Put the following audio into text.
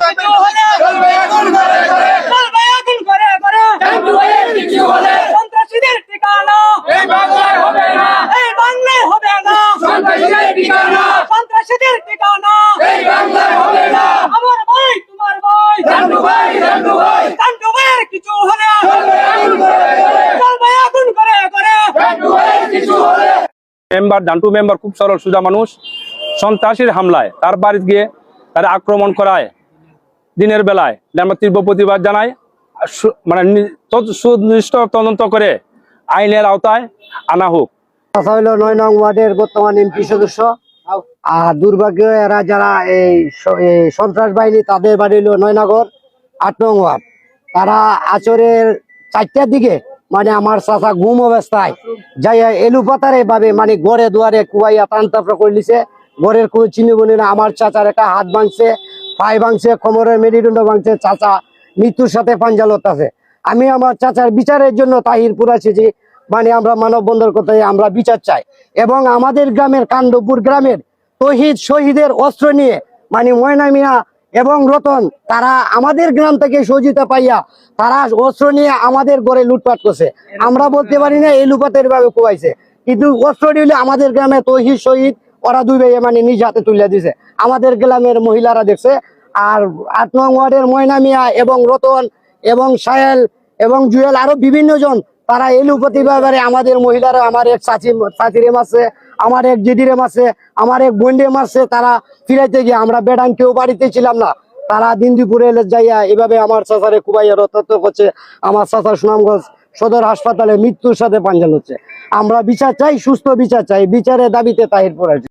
কিছু হলে চলবে আগুন করে করে, চলবে আগুন করে করে, টাঙ্গুয়ারের কিছু হলে সন্ত্রাসীদের ঠিকানা এই বাংলায় হবে না, এই বাংলায় হবে না, সন্ত্রাসীদের ঠিকানা, সন্ত্রাসীদের ঠিকানা এই বাংলায় হবে না। আমার ভাই তোমার ভাই জানু ভাই, জানু ভাই, জানু ভাইয়ের কিছু হলে চলবে আগুন করে করে, চলবে আগুন করে করে, টাঙ্গুয়ারের কিছু হলে। মেম্বার জান্টু মেম্বার খুব সরল সোজা মানুষ। সন্ত্রাসীর হামলায় তার বাড়িতে গিয়ে তারা আক্রমণ করায় দিনের বেলায় আমরা তীব্র প্রতিবাদ জানাই। মানে সুনির্দিষ্ট তদন্ত করে আইনের আওতায় আনা হোক। হইল ৯ নং ওয়ার্ডের বর্তমান এমপি সদস্য। আর দুর্ভাগ্য এরা যারা এই সন্ত্রাস বাহিনী, তাদের বাড়ি হইল ৯ নগর ৮ নং ওয়ার্ড। তারা আচরের ৪টার দিকে মানে আমার চাচা ঘুম অবস্থায় যাইয়া এলুপাতারে ভাবে মানে গড়ে দুয়ারে কুয়াইয়া টানতাপড়া করে নিছে। গড়ের কোনো চিনি না। আমার চাচার একটা হাত ভাঙছে, পায়ে ভাঙছে, কোমরের মেরুদণ্ড ভাঙছে। চাচা মৃত্যুর সাথে পাঞ্জালত আছে। আমি আমার চাচার বিচারের জন্য তাহিরপুর আছি, মানে আমরা মানববন্ধন করতে আমরা বিচার চাই। এবং আমাদের গ্রামের কাণ্ডপুর গ্রামের তহিদ শহীদের অস্ত্র নিয়ে মানে ময়না মিয়া এবং রতন, তারা আমাদের গ্রাম থেকে সহযোগিতা পাইয়া তারা অস্ত্র নিয়ে আমাদের ঘরে লুটপাট করছে। আমরা বলতে পারি না এই লুটপাটের ভাবে কুয়াইছে, কিন্তু অস্ত্রটি হলে আমাদের গ্রামে তহিদ শহীদ ওরা দুই ভাই মানে নিজ হাতে তুলে দিছে। আমাদের গ্রামের মহিলারা দেখছে। আর ৮ নং ওয়ার্ডের ময়না মিয়া এবং রতন এবং সাহেল এবং জুয়েল আরো বিভিন্ন জন তারা এলুপতি ব্যাপারে আমাদের মহিলারা, আমার এক চাচিরে মারছে, আমার এক জিডিরে মারছে, আমার এক বন্ডে মারছে। তারা ফিরাইতে গিয়ে আমরা বেডান কেউ বাড়িতে ছিলাম না, তারা দিন দুপুরে যাইয়া এভাবে আমার চাচারে কুবাইয়া রক্তাক্ত করছে। আমার চাচা সুনামগঞ্জ সদর হাসপাতালে মৃত্যুর সাথে পাঞ্জাল হচ্ছে। আমরা বিচার চাই, সুস্থ বিচার চাই। বিচারের দাবিতে তাহিরপুর আছে।